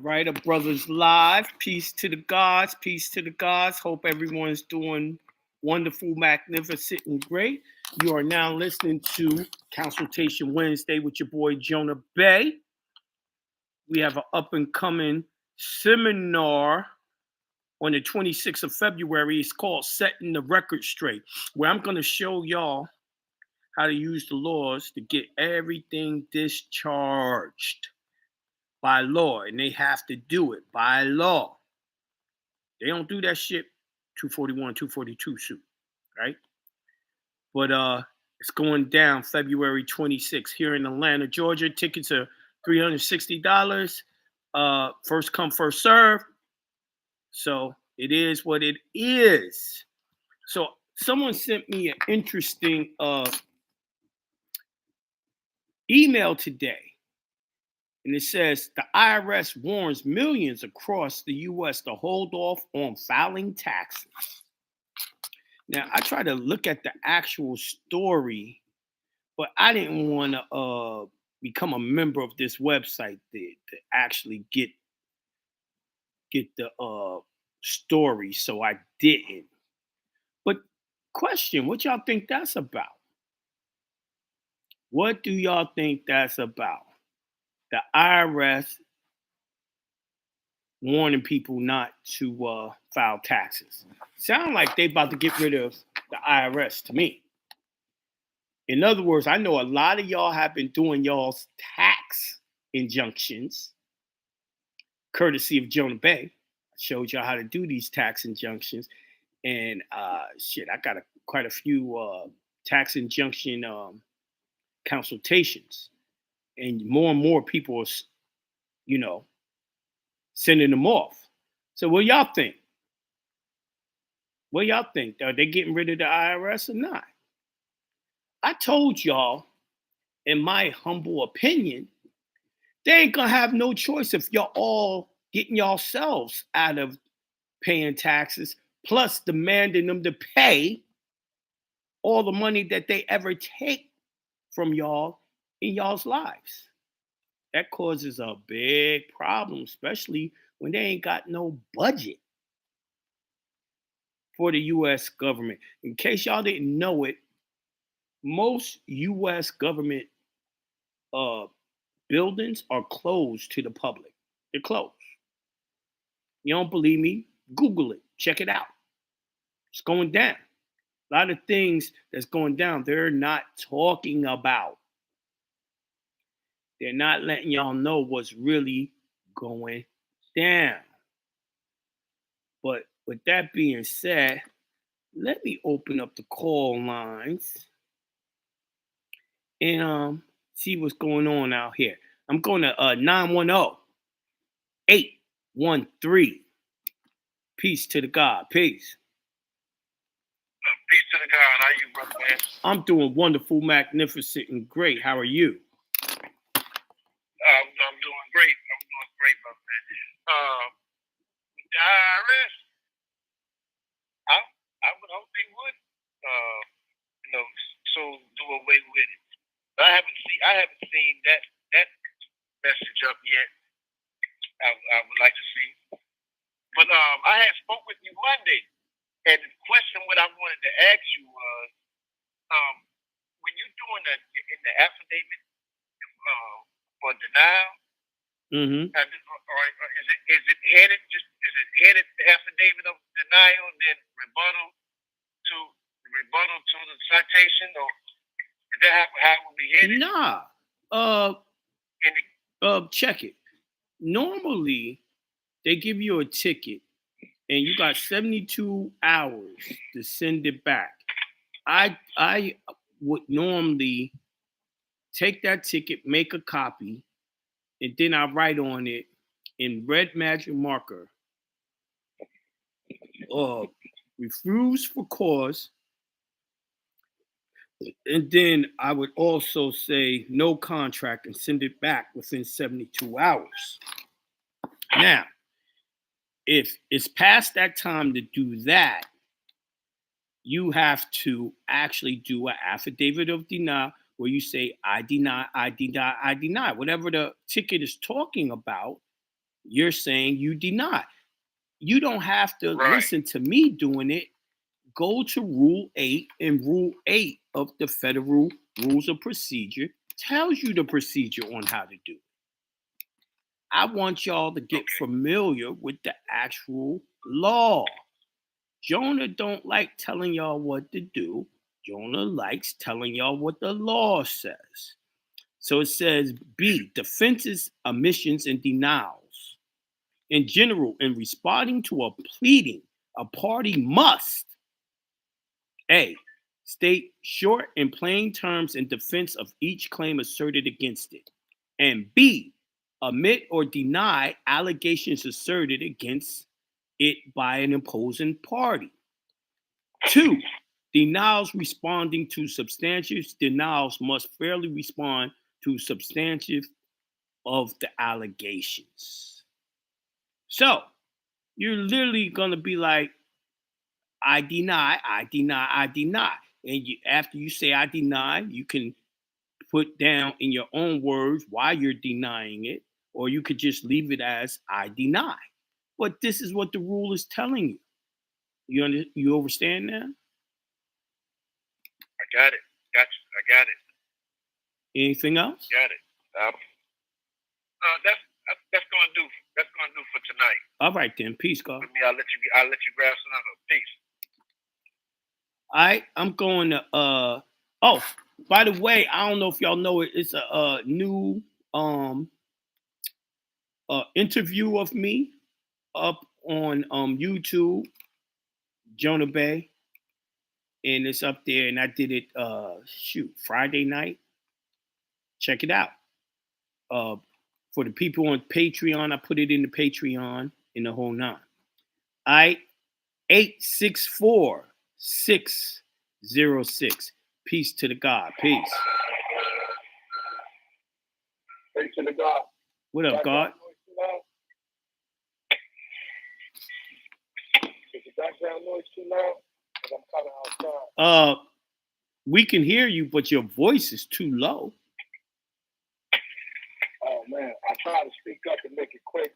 Right, a brothers live. Peace to the gods. Peace to the gods. Hope everyone's doing wonderful, magnificent, and great. You are now listening to Consultation Wednesday with your boy Jonah Bay. We have an up and coming seminar on the 26th of February. It's called Setting the Record Straight, where I'm going to show y'all how to use the laws to get everything discharged by law, and they have to do it by law. They don't do that shit 241, 242 suit, right? But it's going down February 26th here in Atlanta, Georgia. Tickets are $360. First come, first serve. So it is what it is. So someone sent me an interesting email today. And it says the IRS warns millions across the U.S. to hold off on filing taxes. Now, I tried to look at the actual story, but I didn't want to become a member of this website to actually get the story, so I didn't. But question, what y'all think that's about? What do y'all think that's about? The IRS warning people not to file taxes. Sound like they about to get rid of the IRS to me. In other words, I know a lot of y'all have been doing y'all's tax injunctions, courtesy of Jonah Bay. I showed y'all how to do these tax injunctions. And I got quite a few tax injunction consultations. And more people are, sending them off. So what y'all think? What y'all think? Are they getting rid of the IRS or not? I told y'all, in my humble opinion, they ain't gonna have no choice if y'all all getting yourselves out of paying taxes, plus demanding them to pay all the money that they ever take from y'all in y'all's lives. That causes a big problem, especially when they ain't got no budget for the U.S. government. In case y'all didn't know it, most U.S. government buildings are closed to the public. They're closed. You don't believe me? Google it. Check it out. It's going down. A lot of things that's going down, they're not talking about. They're not letting y'all know what's really going down. But with that being said, let me open up the call lines and see what's going on out here. I'm going to 910-813. Peace to the God. Peace. Peace to the God. How you, brother, man? I'm doing wonderful, magnificent, and great. How are you? I'm doing great. I'm doing great, brother, man. The IRS, I would hope they would, so do away with it. But I haven't seen that message up yet. I would like to see. But I had spoke with you Monday, and the question what I wanted to ask you was, when you're doing in the affidavit for denial, Mm-hmm. or is it headed the affidavit of denial and then rebuttal to the citation, or is that how it would be headed? Nah. Check it. Normally, they give you a ticket, and you got 72 hours to send it back. I would normally take that ticket, make a copy, and then I write on it in red magic marker, refuse for cause, and then I would also say no contract and send it back within 72 hours. Now, if it's past that time to do that, you have to actually do an affidavit of denial where you say, I deny, I deny, I deny. Whatever the ticket is talking about, You're saying you deny. You don't have to Right. listen to me doing it. Go to Rule 8, and Rule 8 of the Federal Rules of Procedure tells you the procedure on how to do it. I want y'all to get familiar with the actual law. Jonah don't like telling y'all what to do. Jonah likes telling y'all what the law says. So it says B, defenses, omissions, and denials. In general, in responding to a pleading, a party must A, state short and plain terms in defense of each claim asserted against it, and B, omit or deny allegations asserted against it by an opposing party. 2, denials responding to substantive denials must fairly respond to substantive of the allegations. So you're literally gonna be like, I deny, I deny, I deny. And after you say I deny, you can put down in your own words why you're denying it, or you could just leave it as I deny. But this is what the rule is telling you. You understand now? I got it. Got you. I got it. Anything else? Got it. That's gonna do. That's gonna do for tonight. All right then. Peace, God. I'll let you grab some other. Peace. I'm going to oh, by the way, I don't know if y'all know it, it's a new interview of me up on YouTube, Jonah Bay, and it's up there, and I did it Friday night. Check it out. For the people on Patreon, I put it in the Patreon in the whole nine. 864-606. Peace to the God. Peace. Peace to the God. What up, God? Is the background noise too loud? Because I'm kind of outside. We can hear you, but your voice is too low. Oh man, I try to speak up and make it quick.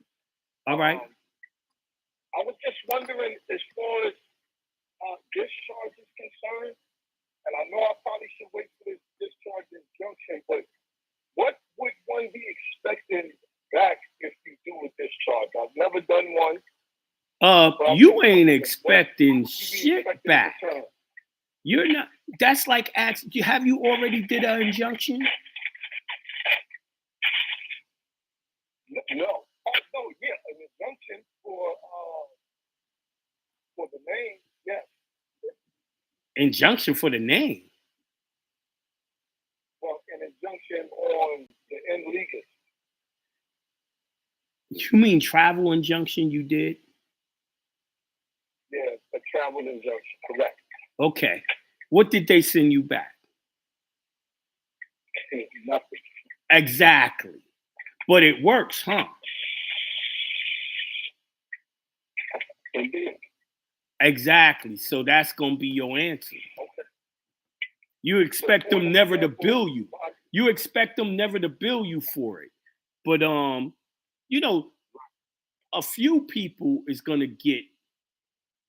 All right. I was just wondering, as far as discharge is concerned, and I know I probably should wait for this discharge injunction, but what would one be expecting back if you do a discharge? I've never done one. You ain't expecting shit back. You're not. That's like ask. Have you already did an injunction? No. Oh no, yeah, an injunction for the name, yes. Injunction for the name. Well, an injunction on the end legal. You mean travel injunction you did? Yeah, a travel injunction, correct. Okay. What did they send you back? Nothing. Exactly. But it works, huh? Indeed. Exactly. So that's gonna be your answer. Okay. You expect them never to bill you. You expect them never to bill you for it. But you know, a few people is gonna get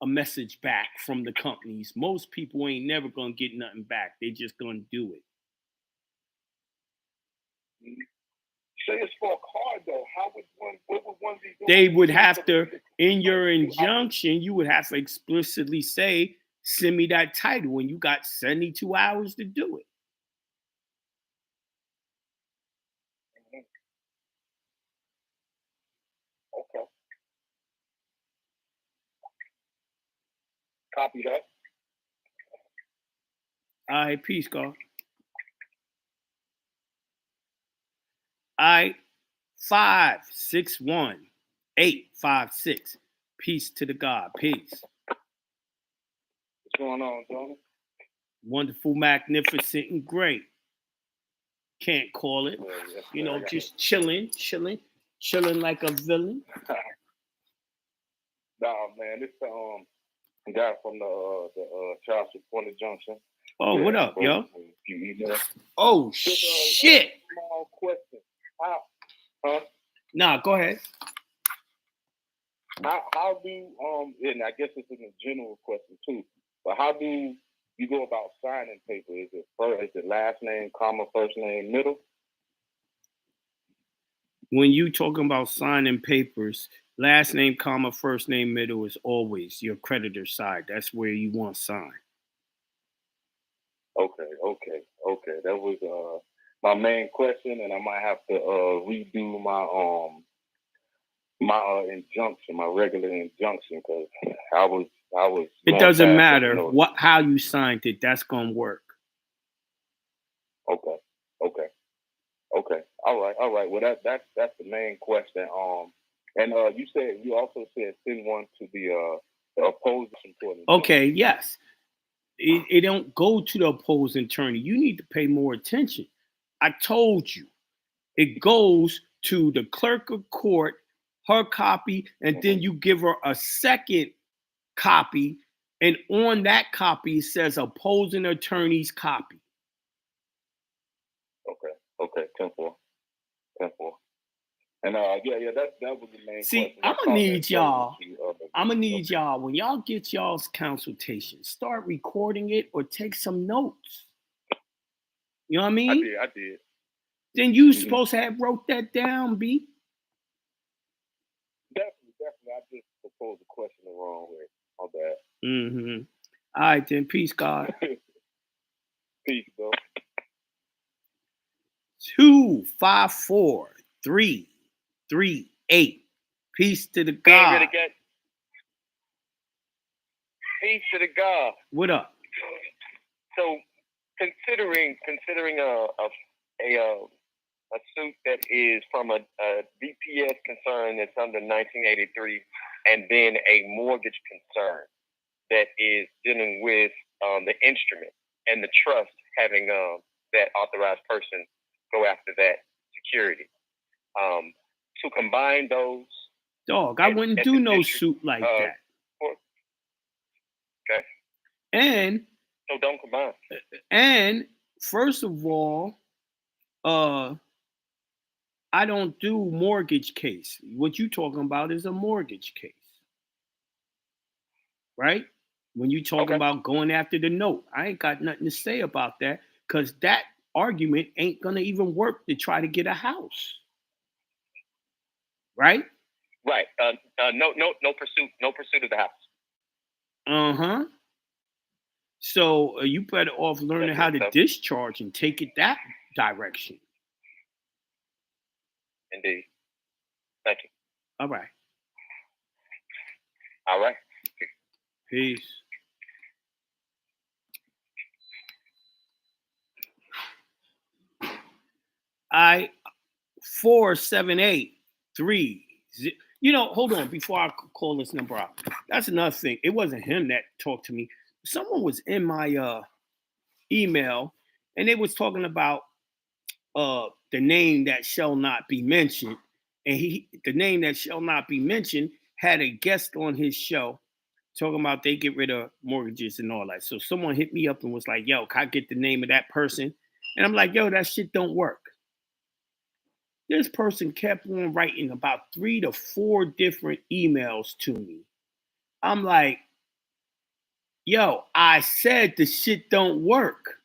a message back from the companies. Most people ain't never gonna get nothing back. They just gonna do it. Say it's for a car though. What would one be doing? They would have to, in your injunction, you would have to explicitly say, send me that title when you got 72 hours to do it. Okay. Copy that. All right, peace, God. All right, 561-856. Peace to the God. Peace. What's going on, Jonah? Wonderful, magnificent, and great. Can't call it. You know, just chilling like a villain. Nah, man, this guy from the child support injunction. Oh, what up, yo? Oh, shit. Small question. Huh? Nah, go ahead. how do and I guess it's a general question too, but how do you go about signing paper? Is it last name, comma, first name, middle? When you talking about signing papers, last name, comma, first name, middle is always your creditor side. That's where you want signed. Okay. That was my main question, and I might have to redo my injunction, my regular injunction, because I was. It doesn't matter how you signed it. That's gonna work. Okay. All right. Well, that's the main question. And you also said send one to the opposing attorney. Okay. Yes. It don't go to the opposing attorney. You need to pay more attention. I told you. It goes to the clerk of court, her copy, and then you give her a second copy, and on that copy it says opposing attorney's copy. Okay. 10-4. And that was the main See, question. I'm gonna need y'all when y'all get y'all's consultation, start recording it or take some notes. You know what I mean? I did. Then you supposed to have wrote that down, B. Definitely. I just proposed the question the wrong way. My bad. Mm-hmm. All right, then. Peace, God. Peace, bro. 254-338. Peace to the God. Peace to the God. What up? So, considering a suit that is from a DPS concern that's under 1983, and then a mortgage concern that is dealing with the instrument and the trust having that authorized person go after that security. To combine those. Dog, I wouldn't do no suit like that. Okay. And so don't combine. And first of all, I don't do mortgage case. What you talking about is a mortgage case, right? When you talking about going after the note, I ain't got nothing to say about that because that argument ain't gonna even work to try to get a house, right? Right. No pursuit of the house. So you better off learning how to discharge and take it that direction. Indeed. Thank you. All right. Peace. Peace. I 478-3. Hold on before I call this number out. That's another thing. It wasn't him that talked to me. Someone was in my email and they was talking about the name that shall not be mentioned. And the name that shall not be mentioned had a guest on his show talking about they get rid of mortgages and all that. So someone hit me up and was like, yo, can I get the name of that person? And I'm like, yo, that shit don't work. This person kept on writing about 3 to 4 different emails to me. I'm like, yo, I said the shit don't work.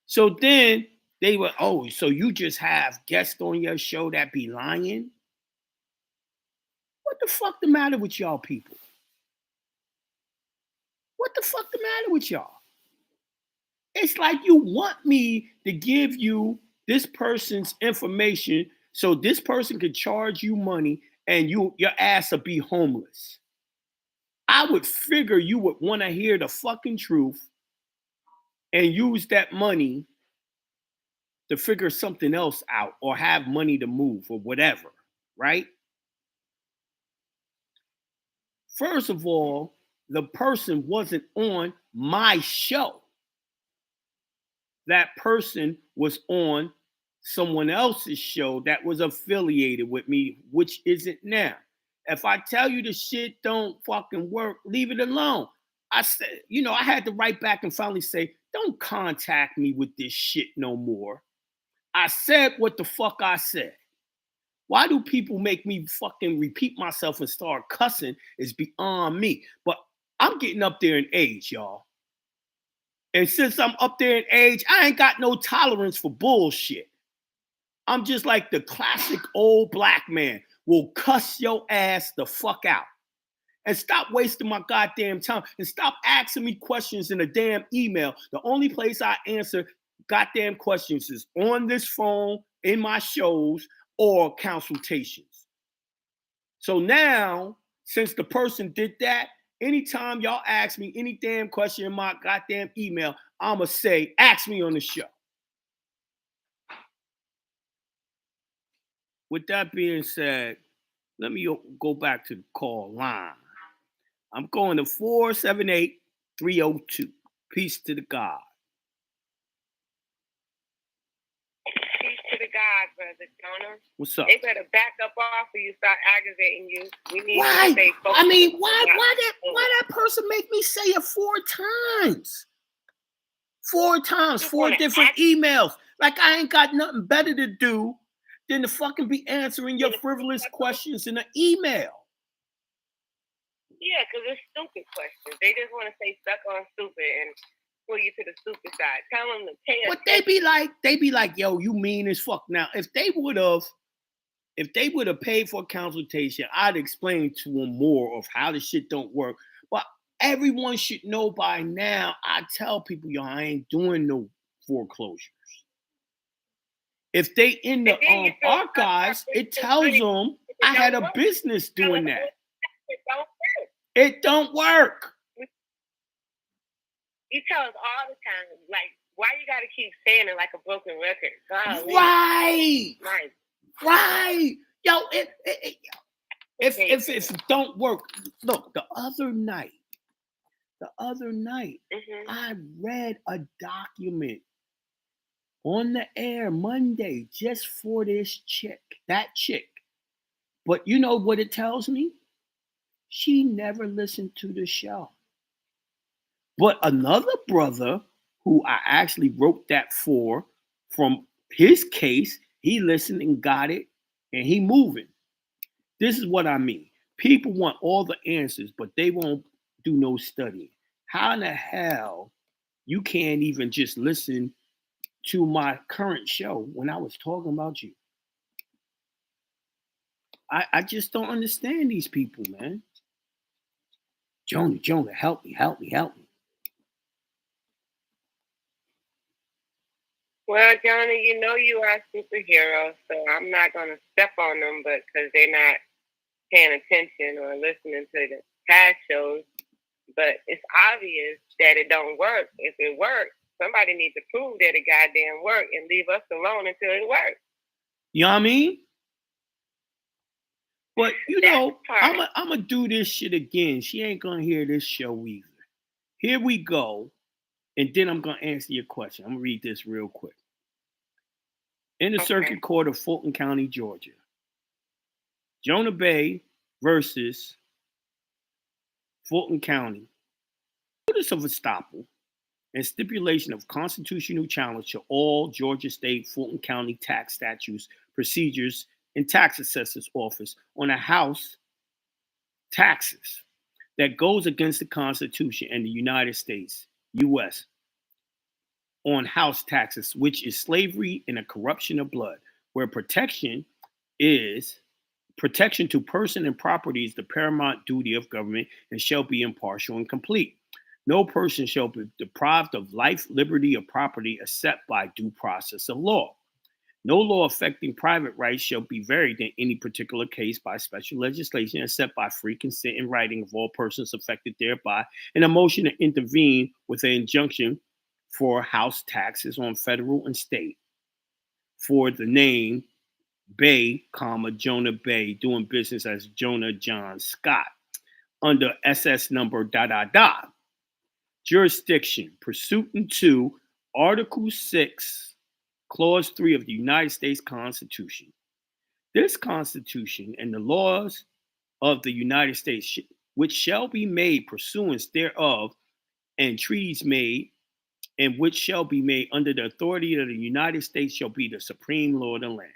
So then they were, oh, so you just have guests on your show that be lying? What the fuck the matter with y'all people? What the fuck the matter with y'all? It's like you want me to give you this person's information so this person could charge you money and your ass will be homeless. I would figure you would want to hear the fucking truth and use that money to figure something else out or have money to move or whatever, right? First of all, the person wasn't on my show. That person was on someone else's show that was affiliated with me, which isn't now. If I tell you the shit don't fucking work, leave it alone. I said, I had to write back and finally say, don't contact me with this shit no more. I said what the fuck I said. Why do people make me fucking repeat myself and start cussing is beyond me. But I'm getting up there in age, y'all. And since I'm up there in age, I ain't got no tolerance for bullshit. I'm just like the classic old black man. Will cuss your ass the fuck out. And stop wasting my goddamn time. And stop asking me questions in a damn email. The only place I answer goddamn questions is on this phone, in my shows, or consultations. So now, since the person did that, anytime y'all ask me any damn question in my goddamn email, I'ma say, ask me on the show. With that being said, let me go back to the call line. I'm going to 478-302. Peace to the God. Peace to the God, Brother Jonah. What's up? They better back up off or you start aggravating you. We need Why? to stay focused. I mean, why that person make me say it 4 times? 4 times, 4 different emails. Like I ain't got nothing better to do than to fucking be answering your frivolous questions in an email. Yeah, because it's stupid questions. They just want to say stuck on stupid and pull you to the stupid side. Tell them to pay attention. But they be like, yo, you mean as fuck. Now, if they would have paid for a consultation, I'd explain to them more of how the shit don't work. But everyone should know by now. I tell people, yo, I ain't doing no foreclosures. If they in the archives, it tells them I had a business doing that. It don't work. You tell us all the time, like, why you got to keep saying it like a broken record? God, right. Right. Right. Yo, if it don't work, look, the other night, I read a document on the air Monday just for that chick. But you know what it tells me? She never listened to the show. But another brother who I actually wrote that for, from his case, he listened and got it, and he moving. This is what I mean. People want all the answers, but they won't do no studying. How in the hell you can't even just listen to my current show when I was talking about you? I just don't understand these people, man. Jonah, help me. Well, Jonah, you know you are a superhero, so I'm not going to step on them, but because they're not paying attention or listening to the past shows. But it's obvious that it don't work. If it works, somebody needs to prove that it goddamn work and leave us alone until it works. You know what I mean? But, you know, I'm going to do this shit again. She ain't going to hear this show either. Here we go. And then I'm going to answer your question. I'm going to read this real quick. In the Circuit Court of Fulton County, Georgia, Jonah Bay versus Fulton County. Notice of estoppel and stipulation of constitutional challenge to all Georgia State Fulton County tax statutes, procedures, and tax assessor's office on a house taxes that goes against the Constitution and the United States, U.S., on house taxes, which is slavery and a corruption of blood, where protection to person and property is the paramount duty of government and shall be impartial and complete. No person shall be deprived of life, liberty, or property except by due process of law. No law affecting private rights shall be varied in any particular case by special legislation except by free consent in writing of all persons affected thereby, and a motion to intervene with an injunction for house taxes on federal and state for the name Bay, Jonah Bay, doing business as Jonah John Scott under SS number ... Jurisdiction pursuant to Article 6, Clause 3 of the United States Constitution. This Constitution and the laws of the United States, which shall be made pursuant thereof, and treaties made, and which shall be made under the authority of the United States, shall be the supreme law of the land.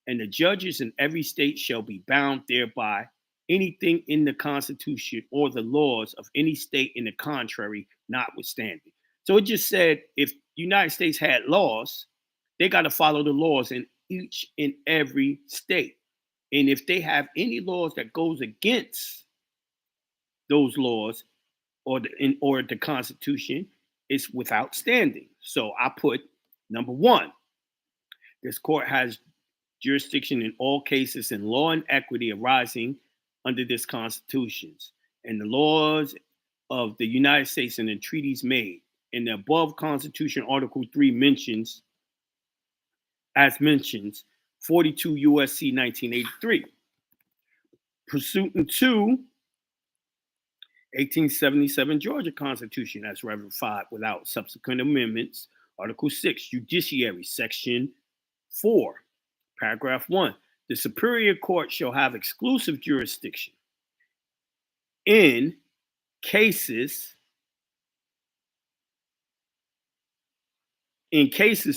and the judges in every state shall be bound thereby. Anything in the Constitution or the laws of any state in the contrary, notwithstanding. So it just said if the United States had laws, they got to follow the laws in each and every state. And if they have any laws that goes against those laws or the Constitution, it's without standing. So I put number one, this court has jurisdiction in all cases in law and equity arising under this Constitutions and the laws of the United States and the treaties made. In the above Constitution, Article 3 mentions, as mentions, 42 USC 1983. Pursuant to 1877 Georgia Constitution as ratified without subsequent amendments, Article 6, Judiciary, Section 4, Paragraph 1. The Superior Court shall have exclusive jurisdiction in cases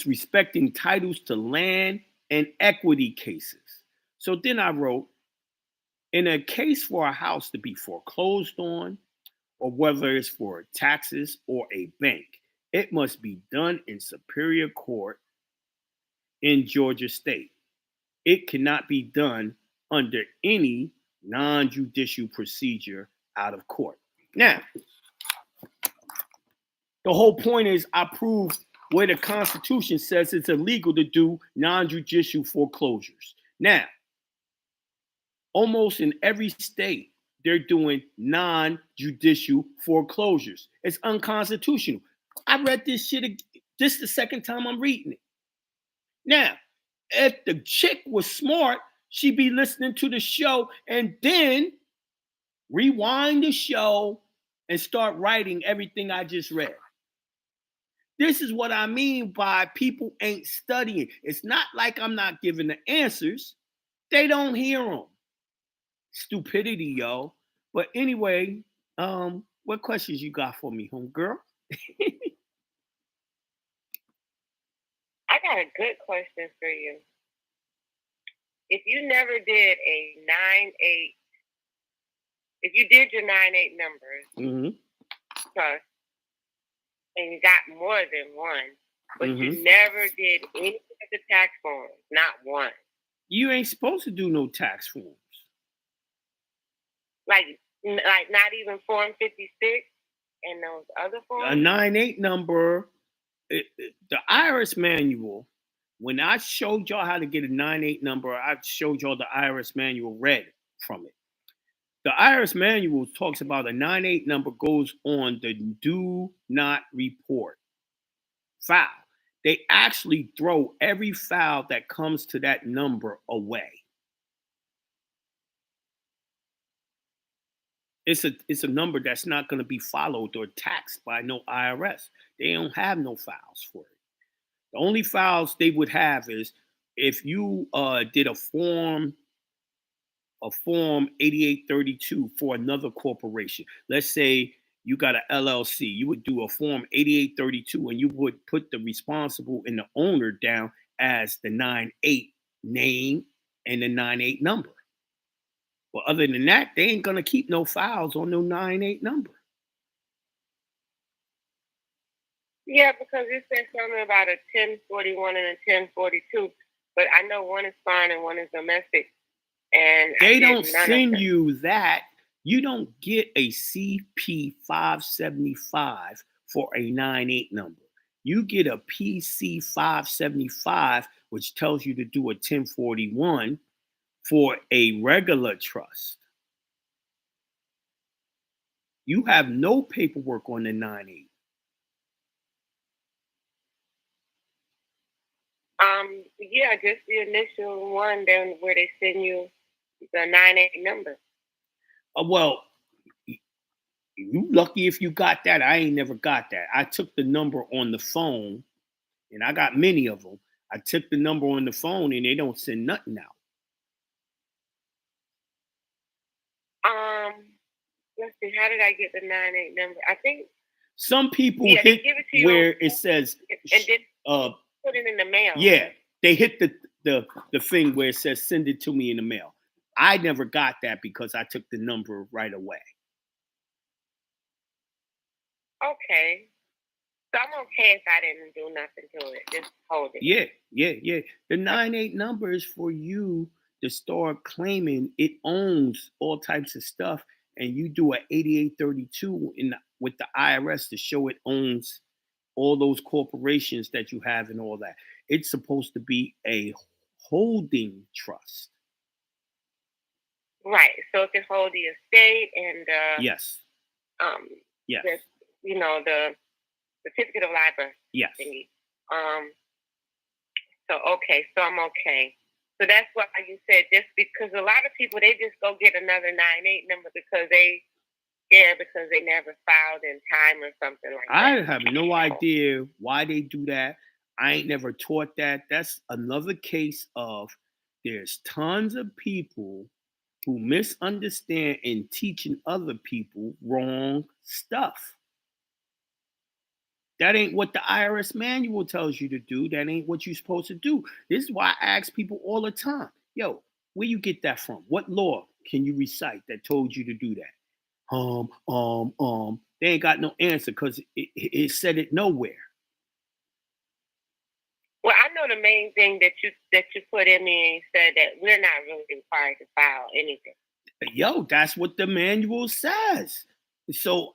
respecting titles to land and equity cases. So then I wrote, in a case for a house to be foreclosed on, or whether it's for taxes or a bank, it must be done in Superior Court in Georgia State. It cannot be done under any non-judicial procedure out of court. Now, the whole point is I proved where the Constitution says it's illegal to do non-judicial foreclosures. Now, almost in every state, they're doing non-judicial foreclosures. It's unconstitutional. I read this shit, this is the second time I'm reading it. Now, if the chick was smart, she'd be listening to the show and then rewind the show and start writing everything I just read. This is what I mean by people ain't studying. It's not like I'm not giving the answers. They don't hear them. Stupidity, yo. But anyway, what questions you got for me, homegirl? I got a good question for you. If you never did a 9-8, if you did your 9-8 numbers, plus, and you got more than one, but you never did any of the tax forms, not one. You ain't supposed to do no tax forms. Like not even Form 56 and those other forms? A 9-8 number, the IRS manual, when I showed y'all how to get a 9-8 number, I showed y'all the IRS manual read from it. The IRS manual talks about a 9-8 number goes on the do not report file. They actually throw every file that comes to that number away. It's a number that's not going to be followed or taxed by no IRS. They don't have no files for it. The only files they would have is if you did a form 8832 for another corporation. Let's say you got an LLC. You would do a form 8832 and you would put the responsible and the owner down as the 9-8 name and the 9-8 number. But other than that, they ain't going to keep no files on no 9-8 number. Yeah, because it says something about a 1041 and a 1042. But I know one is foreign and one is domestic. And they don't send you that. You don't get a CP 575 for a 9-8 number. You get a PC 575, which tells you to do a 1041 for a regular trust. You have no paperwork on the 9-8. Yeah, just the initial one, then where they send you the 9-8 number. Well, you lucky if you got that. I ain't never got that. I took the number on the phone, and I got many of them. I took the number on the phone, and they don't send nothing out. Let's see. How did I get the 9-8 number? I think some people hit where it says and then put it in the mail. Yeah, they hit the the thing where it says send it to me in the mail. I never got that because I took the number right away. Okay. So I'm okay if I didn't do nothing to it. Just hold it. Yeah. The 98 number is for you to start claiming it owns all types of stuff, and you do a 8832 with the IRS to show it owns all those corporations that you have and all that. It's supposed to be a holding trust. Right. So it can hold the estate and Yes. Yes. the certificate of library. Yes. Thingy. So okay, so I'm okay. So that's why you said, just because a lot of people, they just go get another 98 number because they scared because they never filed in time or something like that. I have no idea why they do that. I ain't never taught that. That's another case of there's tons of people who misunderstand and teaching other people wrong stuff. That ain't what the IRS manual tells you to do. That ain't what you're supposed to do. This is why I ask people all the time, yo, where you get that from? What law can you recite that told you to do that? They ain't got no answer because it said it nowhere. Well, I know the main thing that you put in me and said that we're not really required to file anything. Yo, that's what the manual says. So,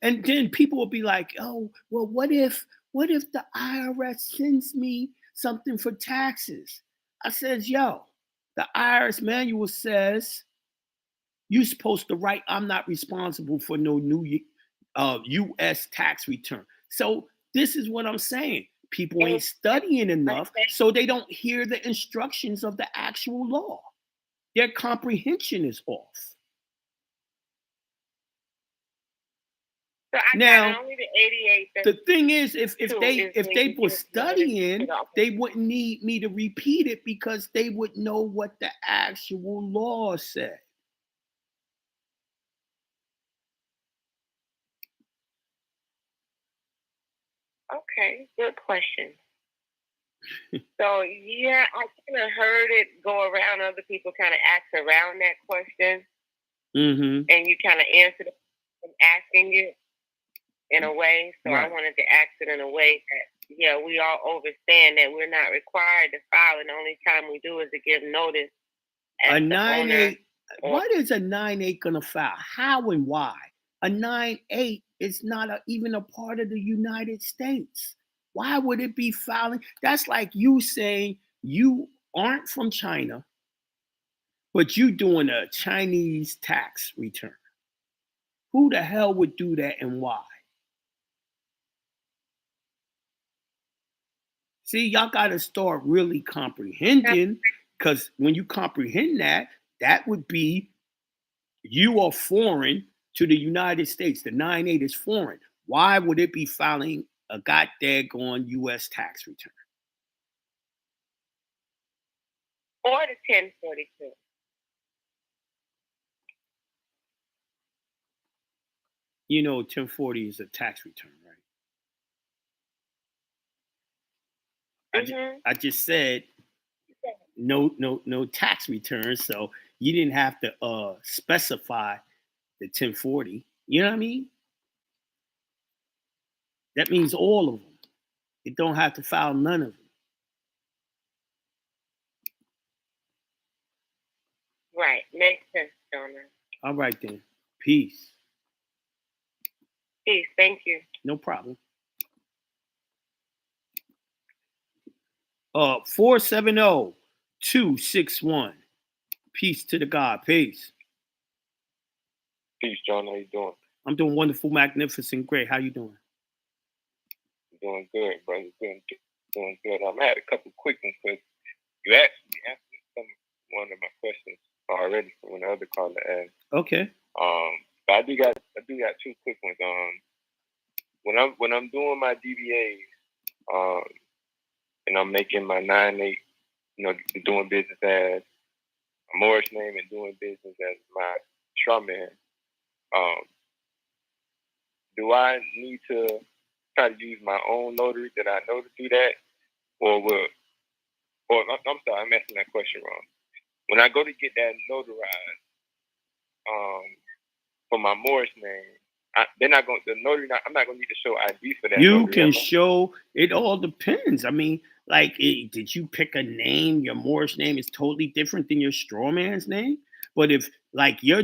and then people will be like, "Oh, well, what if the IRS sends me something for taxes?" I says, "Yo, the IRS manual says you're supposed to write, I'm not responsible for no new U.S. tax return." So this is what I'm saying. People ain't studying enough, so they don't hear the instructions of the actual law. Their comprehension is off. So I Now, got only the 88. The thing is, if they were studying, they wouldn't need me to repeat it because they would know what the actual law said. Okay, good question. So yeah, I kind of heard it go around. Other people kind of ask around that question, and you kind of answered it from asking it in a way. So right. I wanted to ask it in a way that we all understand that we're not required to file, and the only time we do is to give notice. A 9-8. What is a 9-8 gonna file? How and why? A 9-8 is not even a part of the United States. Why would it be filing? That's like you saying you aren't from China, but you doing a Chinese tax return. Who the hell would do that and why? See, y'all got to start really comprehending, because when you comprehend that, that would be you are foreign to the United States. The 9-8 is foreign. Why would it be filing a goddamn U.S. tax return? Or the 1042. You know, 1040 is a tax return, right? I just said no tax return, so you didn't have to specify the 1040. You know what I mean? That means all of them. It don't have to file none of them. Right. Makes sense, Jonah. All right, then. Peace. Peace. Thank you. No problem. 470-261. Peace to the God. Peace. Peace, John. How you doing? I'm doing wonderful, magnificent, great. How you doing? Doing good, brother. Doing good. I had a couple quick ones because you actually answered one of my questions already from when the other caller asked. Okay. But I do got two quick ones. When I'm doing my DBAs, and I'm making my 9-8, doing business as a Morris name and doing business as my strawman, do I need to try to use my own notary that I know to do that, or will or I'm sorry, I'm asking that question wrong. When I go to get that notarized, for my Morris name, they're not going. The notary, I'm not going to need to show ID for that. You notary, can show. It all depends. I mean, like, did you pick a name? Your Moorish name is totally different than your straw man's name. But if like your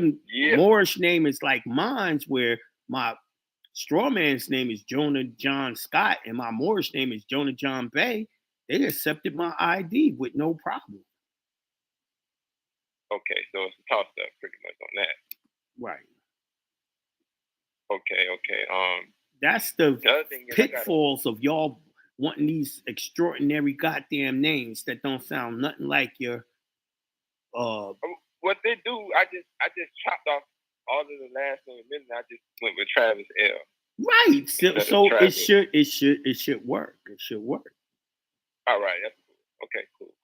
Moorish name is like mine's, where my straw man's name is Jonah John Scott and my Moorish name is Jonah John Bay, they accepted my ID with no problem. Okay, so it's a toss up pretty much on that. Right. Okay. That's the pitfalls of y'all wanting these extraordinary goddamn names that don't sound nothing like your. What they do, I just chopped off all of the last name, and I just went with Travis L. Right. So it should work. It should work. All right. That's cool. Okay. Cool.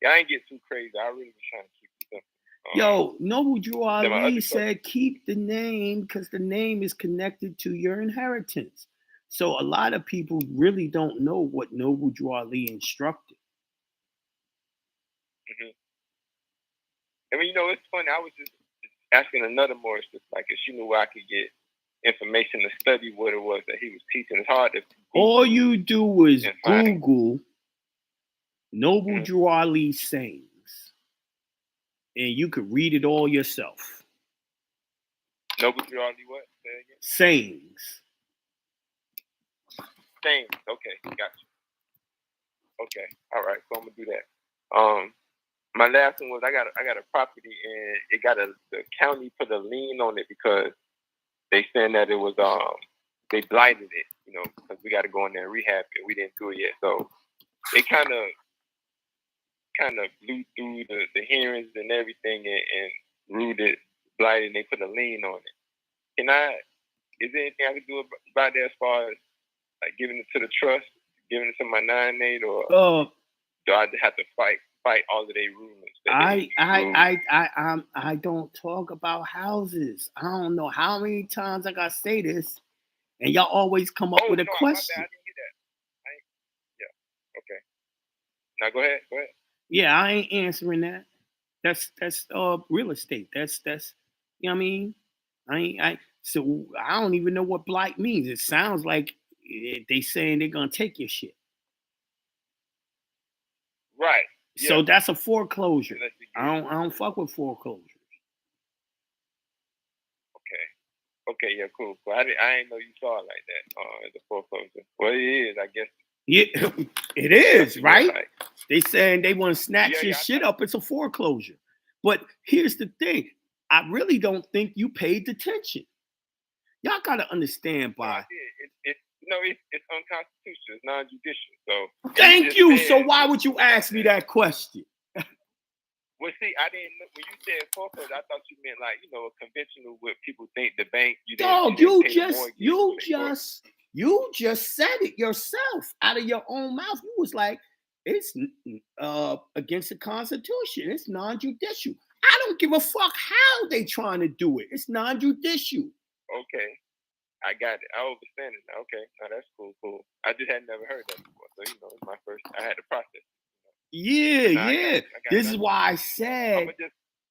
Yeah, I ain't get too crazy. I really was trying to keep it simple. Yo, Noble Drew Ali said keep the name because the name is connected to your inheritance. So a lot of people really don't know what Noble Drew Ali instructed. Mm-hmm. I mean, it's funny. I was just asking another Morris, like, if she knew where I could get information to study what it was that he was teaching. It's hard to all you do is Google Noble Drew Ali sayings. And you could read it all yourself. Noble Drew Ali what? Say again? Sayings. Okay, got you. Okay, all right. So I'm gonna do that. My last one was I got a property and it got the county put a lien on it because they saying that it was they blighted it, because we got to go in there and rehab it. We didn't do it yet, so it kind of blew through the hearings and everything and ruled it blighted. And they put a lien on it. Is there anything I can do about that as far as like giving it to the trust, giving it to my 9-8, or do I have to fight all of their rulings? I don't talk about houses. I don't know how many times I gotta say this, and y'all always come up with a question. I didn't hear that. Yeah. Okay. Now go ahead. Yeah, I ain't answering that. That's real estate. That's you know what I mean? So I don't even know what blight means. It sounds like they saying they're gonna take your shit. Right. Yeah. So that's a foreclosure. I don't fuck with foreclosures. Okay, yeah, cool. I didn't know you saw it like that. As a foreclosure. Well, it is, I guess. Yeah, it is, right? They saying they want to snatch your shit up. It's a foreclosure. But here's the thing. I really don't think you paid attention. Y'all got to understand by... It's unconstitutional. It's non-judicial. So thank you. So why would you ask me that question? Well, see, I didn't. When you said foreclosure, I thought you meant like a conventional what people think the bank. You just said it yourself out of your own mouth. You was like, it's against the Constitution. It's non-judicial. I don't give a fuck how they trying to do it. It's non-judicial. Okay. I got it. I understand it now. Okay. Now that's cool. I just had never heard that before. So, it's my first. I had to process. Yeah. This is why I said,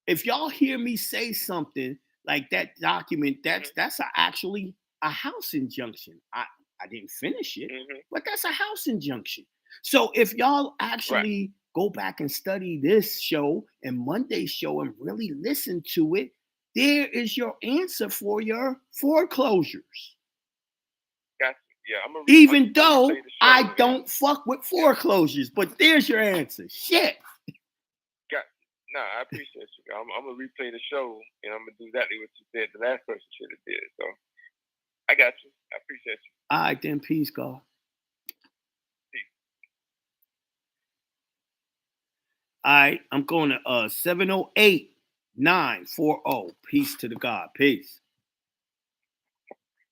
if y'all hear me say something like that document, that's actually a house injunction. I didn't finish it, but that's a house injunction. So if y'all actually go back and study this show and Monday's show and really listen to it, there is your answer for your foreclosures. Gotcha. Yeah, even though I don't fuck with foreclosures, but there's your answer. Shit. No, I appreciate you. I'm gonna replay the show and I'm gonna do exactly what you said the last person should have did. So I got you. I appreciate you. All right, then. Peace, God. Peace. All right, I'm going to 708-940. Peace to the God. Peace.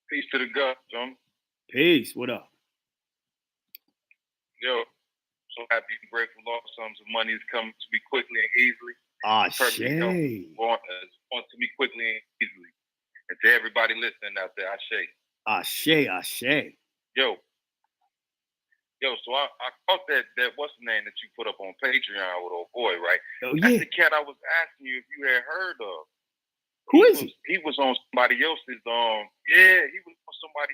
Peace to the God, John. Peace. What up? Yo, so happy and grateful. Large sums of money is coming to me quickly and easily. Want to me quickly and easily. And to everybody listening out there, Ashe. Ashe. Yo, Yo, so I caught that what's the name that you put up on Patreon with old boy, right? Oh, That's yeah. the cat I was asking you if you had heard of. Who is he? He was on somebody else's he was on somebody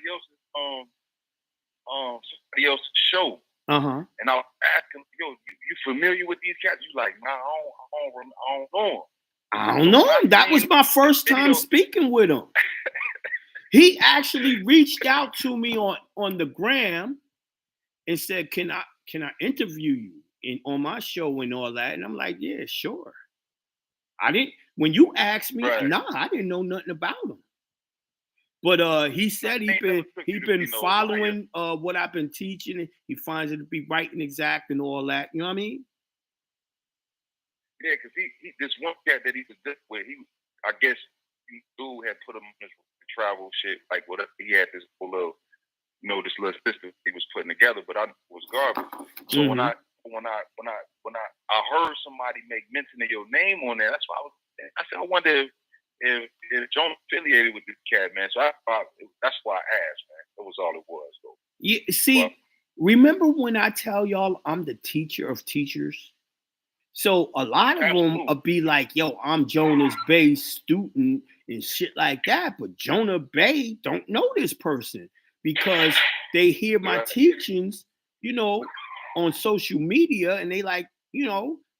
else's show. Uh-huh. And I was asking, yo, you familiar with these cats? You like, nah, I don't know him. I don't know him. That was my first time speaking with him. He actually reached out to me on the gram and said, "Can I interview you on my show and all that?" And I'm like, "Yeah, sure." When you asked me, Right. nah, I didn't know nothing about him. But he said he been following what I've been teaching. He finds it to be right and exact and all that. You know what I mean? Yeah, because he this one cat that he was with, I guess dude had put him on this travel shit, like whatever. He had this little, this little system he was putting together, but I was garbage. So when I heard somebody make mention of your name on there, that's why I said I wonder if John affiliated with this cat, man. So that's why I asked, man. That was all it was, though. Yeah. See, remember when I tell y'all I'm the teacher of teachers? So a lot of them will be like, yo, I'm Jonah's Bay student and shit like that. But Jonah Bay don't know this person because they hear my teachings, on social media, and they like,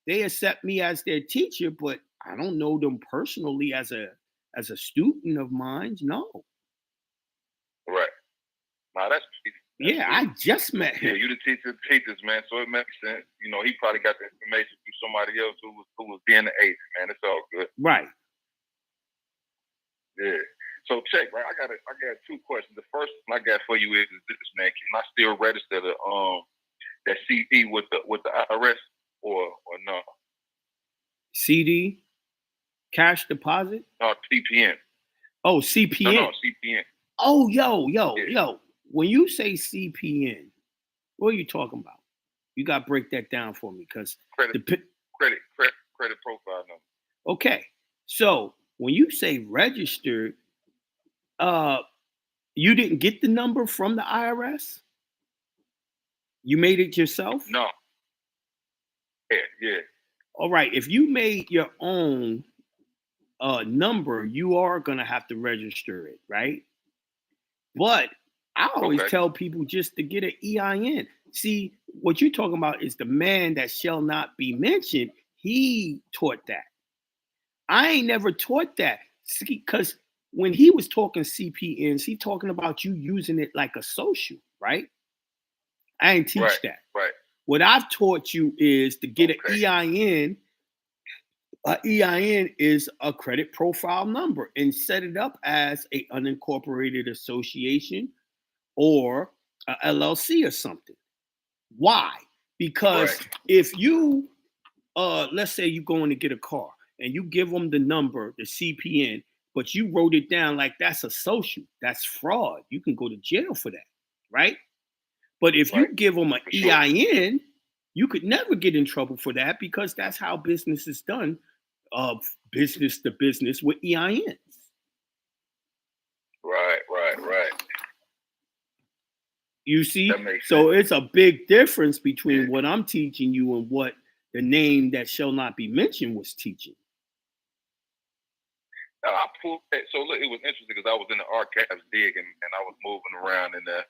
they accept me as their teacher, but I don't know them personally as a student of mine. No. Right. Now that's I just met him. Yeah, you the teachers, man. So it makes sense. He probably got the information from somebody else who was being the agent, man. It's all good. Right. Yeah. So check, right? I got two questions. The first one I got for you is this, man. Can I still register that CD with the IRS or no? CD, cash deposit? No, CPN. Oh, CPN. No, CPN. Oh, yo. When you say CPN, what are you talking about? You got to break that down for me because credit profile number. Okay, so when you say registered, you didn't get the number from the IRS? You made it yourself? No. Yeah. All right, if you made your own number, you are going to have to register it, right? But I always tell people just to get an EIN. See, what you're talking about is the man that shall not be mentioned. He taught that. I ain't never taught that. Because when he was talking CPNs, he talking about you using it like a social, right? I ain't teach that. Right. What I've taught you is to get an EIN. An EIN is a credit profile number and set it up as an unincorporated association or a LLC or something. Why? Because if you, let's say you're going to get a car and you give them the number, the CPN, but you wrote it down like that's a social, that's fraud. You can go to jail for that, right? But if you give them an EIN, you could never get in trouble for that because that's how business is done, business to business with EINs. Right. You see? So it's a big difference between what I'm teaching you and what the name that shall not be mentioned was teaching. I pulled that. So look, it was interesting because I was in the archives digging and I was moving around and I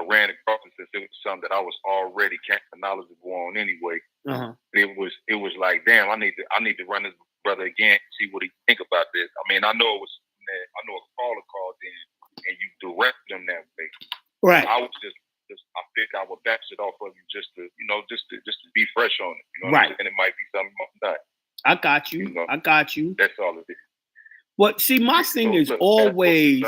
ran across it since it was something that I was already kind of knowledgeable on anyway. Uh-huh. It was like, damn, I need to run this brother again, see what he think about this. I mean, I know a caller called in and you directed him that way. Right. I was just I figured I would bounce it off of you just to be fresh on it. You know right. And it might be something done. I got you. I got you. That's all it is. But see, my thing is always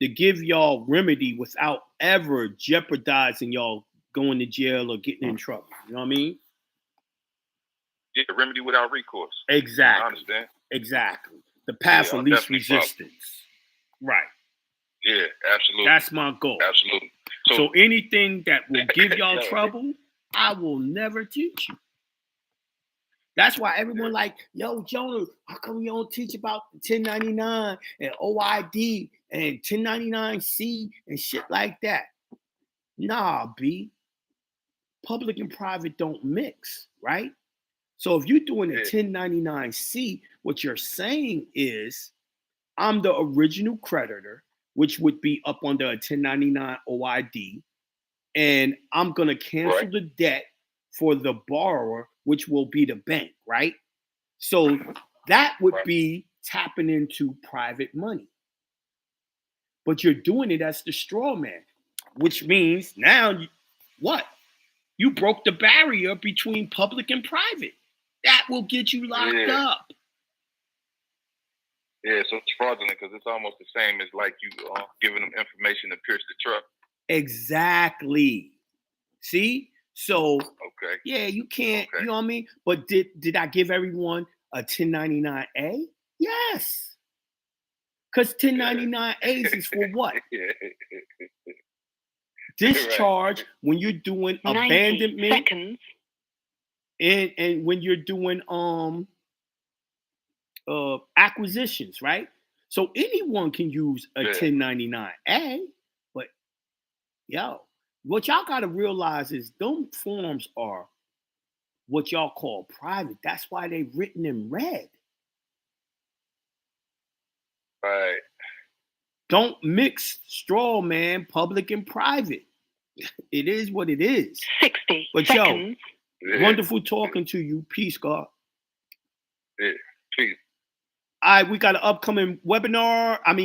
to give y'all remedy without ever jeopardizing y'all going to jail or getting in trouble. You know what I mean? Yeah, remedy without recourse. Exactly. I understand. Exactly. The path of least resistance. Right. Yeah, absolutely. That's my goal. Absolutely. So anything that will give y'all trouble, I will never teach you. That's why everyone like, yo, Jonah, how come you don't teach about 1099 and OID and 1099C and shit like that? Nah, B. public and private don't mix, right? So if you're doing a 1099-C, what you're saying is, I'm the original creditor, which would be up under a 1099 OID, and I'm going to cancel Right. the debt for the borrower, which will be the bank, right? So that would Right. be tapping into private money. But you're doing it as the straw man, which means now what? You broke the barrier between public and private. That will get you locked up. Yeah, so it's fraudulent because it's almost the same as like you giving them information to pierce the truck. Exactly. See? So Okay. yeah, you can't, you know what I mean? But did I give everyone a 1099-A? Yes. Because 1099-A's is for what? Discharge when you're doing abandonment seconds. and when you're doing acquisitions, right? So anyone can use a 1099-A, but yo, what y'all gotta realize is them forms are what y'all call private. That's why they're written in red. Right. Don't mix straw man, public and private. It is what it is. 60 but seconds. Yo, wonderful talking to you. Peace, God. Yeah, peace. All right, we got an upcoming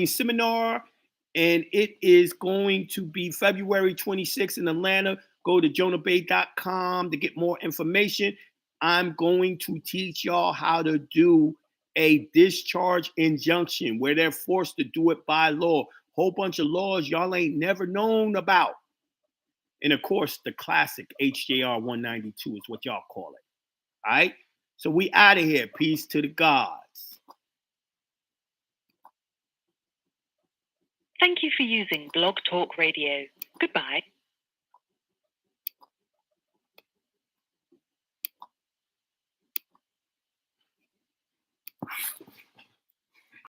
seminar, and it is going to be February 26th in Atlanta. Go to jonahbay.com to get more information. I'm going to teach y'all how to do a discharge injunction where they're forced to do it by law. Whole bunch of laws y'all ain't never known about. And of course, the classic HJR 192 is what y'all call it. All right? So we out of here. Peace to the gods. Thank you for using Blog Talk Radio. Goodbye.